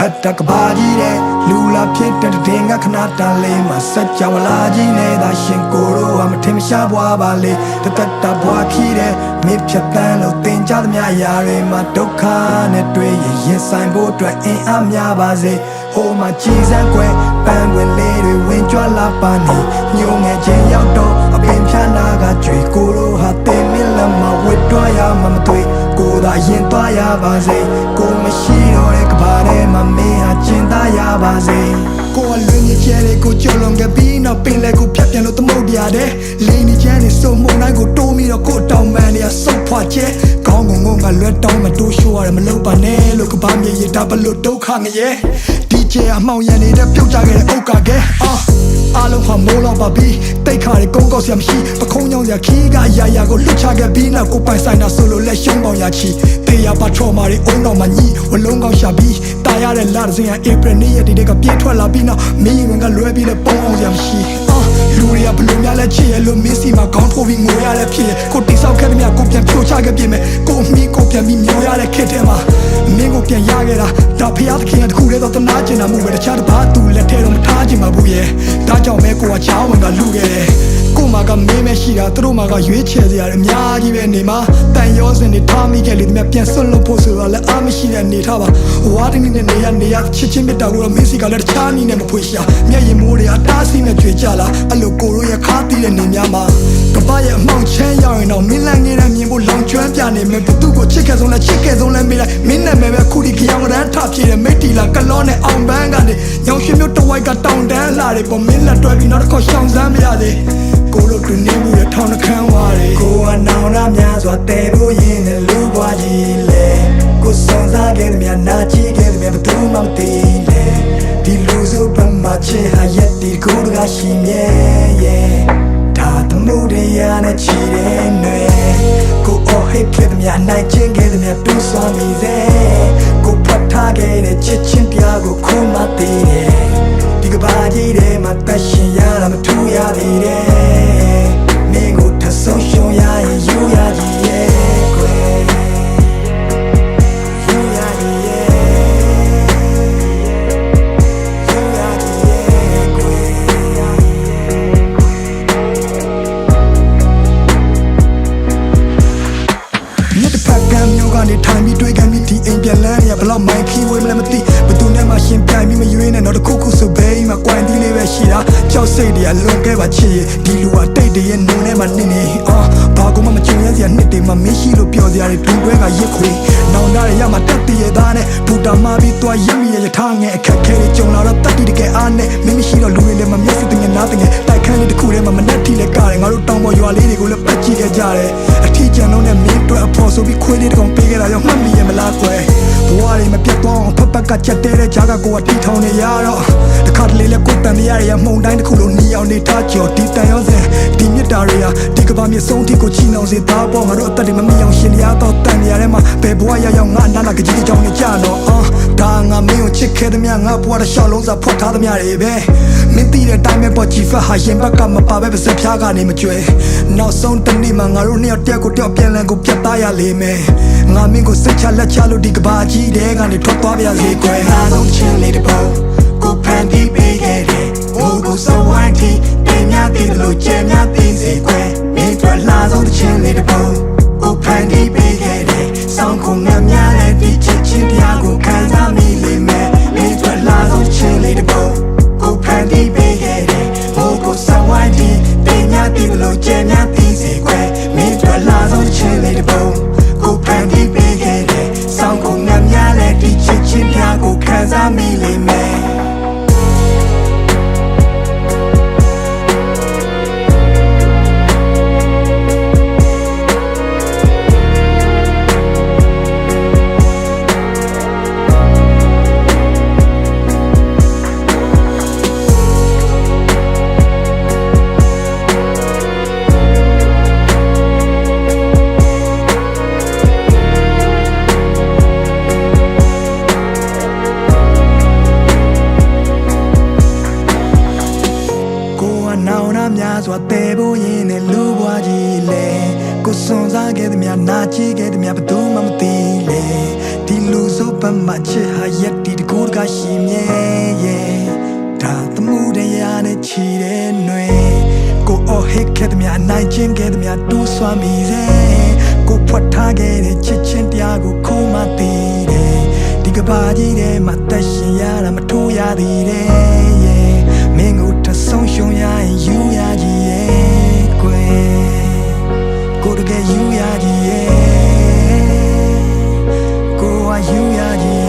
Batta kabadi de lula pieta de dinga kanata le ma satya wala ji ne da shin koro am tim sha bwa ba le tatta bwa khi de me phat tan lo tin cha thmya ya re ma dukha ne twe yin sai bo twat in a mya ba se ho ma chi san kwe pan win le de win chwa la pa ni nyo nge chin yauk to a pin phya na ga chwe koro ha te min la ma wit twa ya ma ma twe ko da yin twa ya ba se ko ma shi do de ka ba de ma me ha chin da ya ba seကိုကလွင်နေကျဲလေးကိုကြော်လွန်ခဲ့ပြီးနောက်ပင်လဲကိုဖြတ်ပြန်လို့သမုတ်ပြရတယ်လင်းနေကျဲနေစုံမုံတိုင်းကိုတိုးပြီးတော့ကိုတောင်ပန်နေရစုပ်ဖွာကျဲခေါင်းကုန်းကလွတ်တောင်းမတိုးရှိုးရတယ်မလုပ်ပါနဲ့လို့ကဘာမြေရတာဘလို့ဒုက္ခငရဲဒီကျဲအမှောင်ရနေတဲ့ပြုတ်ကြခဲ့တဲ့အုတ်ကကဲအားလုံးဟာမိုးလောက်ပါပြီးတိတ်ခါတွေကုန်းကောက်စရာမရှိပခုံးကြောင်စရာခီးကရာကိုလွတ်ချခဲ့ပြီးနောက်ကိုပိုင်ဆိုင်တာဆိုလို့လက်ရှုံးပေါင်ရချီတေးရပါထရော်မာတွေအုံတော်မှာညီဝလုံးကောက်ရှာပြီးတာရတဲ့လာစဉ်ကဧပြီနေ့ရက်ဒီကပြည့်ထွက်လာပြီးနောက်မင်းဝင်ကလွဲပြီးလဲပုံအောင်စရာမရှိလူတွေကဘလို့များလဲချစ်ရလို့မင်းစီမှာခေါင်းထိုးပြီးငိုရတဲ့ဖြစ်ရကိုတိဆောက်ခဲ့တဲ့မြကိုပြန်ဖြိုချခဲ့ပြင်မဲ့ကိုမီကိုပြန်ပြီးမျောရတဲ့ခက်တဲ့မှာမင်းကိုပြန်ရခဲ့တာဒါဖျားသခင်ကတခုတည်းတော့တနာကျင်တာမှုပဲတခြားတစ်ပါးသူလက်ထဲတော့မထားချင်ပါဘူးရဲ့ဒါကြောင့်မဲကိုကချောင်းဝင်ကလူခဲ့တယ်ကိုမကမင်းမရှိတာသူတို့မှကရွေးချယ်စရာအများကြီးပဲနေမှာတန်ရောစင်တွေထားမိခဲ့လေဒီမြပြန်ဆွတ်လို့ဖို့ဆိုတော့လည်းအားမရှိတဲ့နေထားပါဝါဒင်းနဲ့နေရချစ်ချင်းမြတ်တာကိုတော့မင်းစီကလည်းတခြားနည်းနဲ့မဖွေရှာမျက်ရည်မိုးတွေအတားဆီးနဲ့ကြွေကြလာအဲ့လိုကိုရိုးရခါတီးတဲ့နေများမှာကပရဲ့အမောင်ချမ်းရောက်ရင်တော့မင်းလန်းနေတဲ့မြင်ဖို့လောင်ကျွမ်းပြနေမယ်ဘသူ့ကိုချစ်ခဲ့ဆုံးလဲမေးလိုက်မင်းနဲ့မဲပဲခုဒီကြောင်ရန်ထဖြည့်တယ်မိတ်တီလာကလောနဲ့အောင်ပန်းကနေညောင်ရွှေမျိုးတဝိုက်ကတောင်တန်းလာတယ်ပေါ်မင်းလက်တွဲပြီးနောက်တစ်ခေါက်ရှောင်စမ်းမရသေးကိုလိုတွင်နေမှုရထောင်းနှခမ်းဝါးတယ်ကိုကနောင်နာများစွာတဲဖို့ရင်းနဲ့လူဘွားကြီးလေကိုစုံစားခဲ့တဲ့မြနာချီခဲ့တဲ့မြဘသူမှမသိလေဒီလူစုပမာချေဟာရက်ဒီကိုကရှိမြဲရဲ့ဒါတမှုတရားနဲ့ချီတဲ့နွေကိုအော်ဟစ်ခဲ့တဲ့မြနိုင်ချင်းခဲ့တဲ့မြတူးစွာမိစေကိုဖတ်ထားခဲ့တဲ့ချစ်ချင်းပြားကိုခုမှသိတယ်ဒီကဘာကြီးထဲမှာတရှင်ရတာမထူရသေးတယ်မင်းကိုထဆုံးရှုံးရရင်ယူရကြီးရဲ့ကွယ်ယူရကြီးရဲ့ယူရကြီးရဲ့ကွယ်မြတ်တဖက်ကံမျိုးကနေထိုင်ပြီးတွေ့ခံပြီးဒီအိမ်ပြန်လန်းရဘလောက်မိုင်းခီးဝဲမလဲမသိဘသူနဲ့မှရှင်ပြိုင်ပြီးမရွေးနဲ့တော့တခုခုဆိုဘဲအိမ်မှာကွိုင်းတီးလေးပဲရှိတာကြောက်စိတ်တွေကလွန်ခဲ့ပါချစ်ဒီလူကတိတ်တရဲ့နုံထဲမှာနင်းနေဘာကူမှမကြုံရစရာနှစ်တွေမှာမင်းရှိလို့ပြောစရာတွေတွင်တွဲကရစ်ခွေနောင်တရရမှာတက်တည်ရသားနဲ့ဘူတာမာပြီးသွားရမိရထားငယ်အခက်ခဲတွေကြုံလာတော့တက်တည်တကယ်အားနဲ့မင်းမရှိတော့လူတွေလည်းမမျက်စိတငယ်နားတငယ်တိုက်ခန်းလေးတစ်ခုထဲမှာမနဲ့ထိလဲကားတယ်ငါတို့တောင်ပေါ်ရွာလေးတွေကိုလည်းပတ်ကြည့်ခဲ့ကြတယ်အထီးကျန်လုံးနဲ့မင်းတို့အဖို့ဆိုပြီးခွေးလေးတကောင်ပေးခဲ့တာရောမှတ်မိရမလားကွယ်ဘဝတွေမပြတ်သွားအောင်ဖက်ဖက်ကချက်တဲ့ဂျာကကိုကတီထောင်နေရတော့တခါတလေလဲကိုတန်ရရမှုန်တိုင်းတစ်ခုလုံးနီအောင်နေထားကြော်ဒီတန်ရောစင်ဒီမြတ်တာတွေကဒီကဘာမြေဆုံးထိကိုချီနှောင်စေသားပေါ်ငါတို့အသက်တွေမမြအောင်ရှင်ရတော့တန်ရတဲ့မှာဘယ်ဘဝရောက်ငါနာနာကကြီးကြောင်နေကြတော့ဒါငါမင်းကိုချစ်ခဲ့သည်များငါဘဝတစ်လျှောက်လုံးစာဖွက်ထားသည်များတွေပဲမင်းသိတဲ့အတိုင်းပဲပေါ်ချီဖက်ဟာရင်ဘက်ကမပါပဲပါစက်ဖျားကနေမကြွယ်နောက်ဆုံးတနေ့မှာငါတို့နှစ်ယောက်တယောက်ကိုတယောက်ပြန်လည်ကိုပြတ်သားရလိမ့်မယ်ငါမင်းကိုစိတ်ချလက်ချလို့ဒီကဘာကြီးတဲ့ကနေထွက်သွားပါစေကွယ်အားလုံးချင်းလေးတစ်ပုံကိုဖန်တီးပေးခဲ့တယ်ဘိုးကိုစဝိုင်းတီတင်များတည်တယ်လို့ကျဲများသိစေကွယ်မင်းတို့လာဆုံးချင်းလေးတစ်ပုံကိုဖန်တီးပေးခဲ့တယ်ဆောင်းခုံငါများတဲ့ဒီချစ်ချင်းတရားကိုခံစားမိလိမ့်မယ်မင်းတို့လာဆုံးချင်းလေးတစ်ပုံကိုဖန်တီးပေးခဲ့တယ်ဘိုးကိုစဝိုင်းတီတင်များတည်တယ်လို့ကျဲများသိစေကွယ်မင်းတို့လာဆုံးချင်းလေးတစ်ပုံကိုဖန်တီးပေးခဲ့တယ်ဆောင်းခုံငါများတဲ့ဒီချစ်ချင်းတရားကိုခံစားမိလိမ့်မယ်စွာတဲဖို့ရင်နဲ့လူဘွားကြီးလေကိုစွန်စားခဲ့သည်များနာချီခဲ့သည်များဘသူမှမသိလေဒီလူစုပမှချစ်ဟာရက်ဒီတကူတ ကရှိမြဲရဲ့ဒါသမှုတရားနဲ့ချီတဲ့ຫນွေကိုအော်ဟစ်ခဲ့သမျှနိုင်ချင်းခဲ့သမျှတူးဆွမ်းမိစေကိုဖွက်ထားခဲ့တဲ့ချစ်ချင်းတရားကိုခုမှသိတယ်ဒီကဘာကြီးထဲမှာတက်ရှင်ရတာမထိုးရသေးတယ်ရဲ့မင်းကိုထဆုံးရှုံးရရင်ယူရကြီးရဲ့ကွယ်ကိုတကယ်ယူရကြီးရဲ့ကိုကယူရကြီး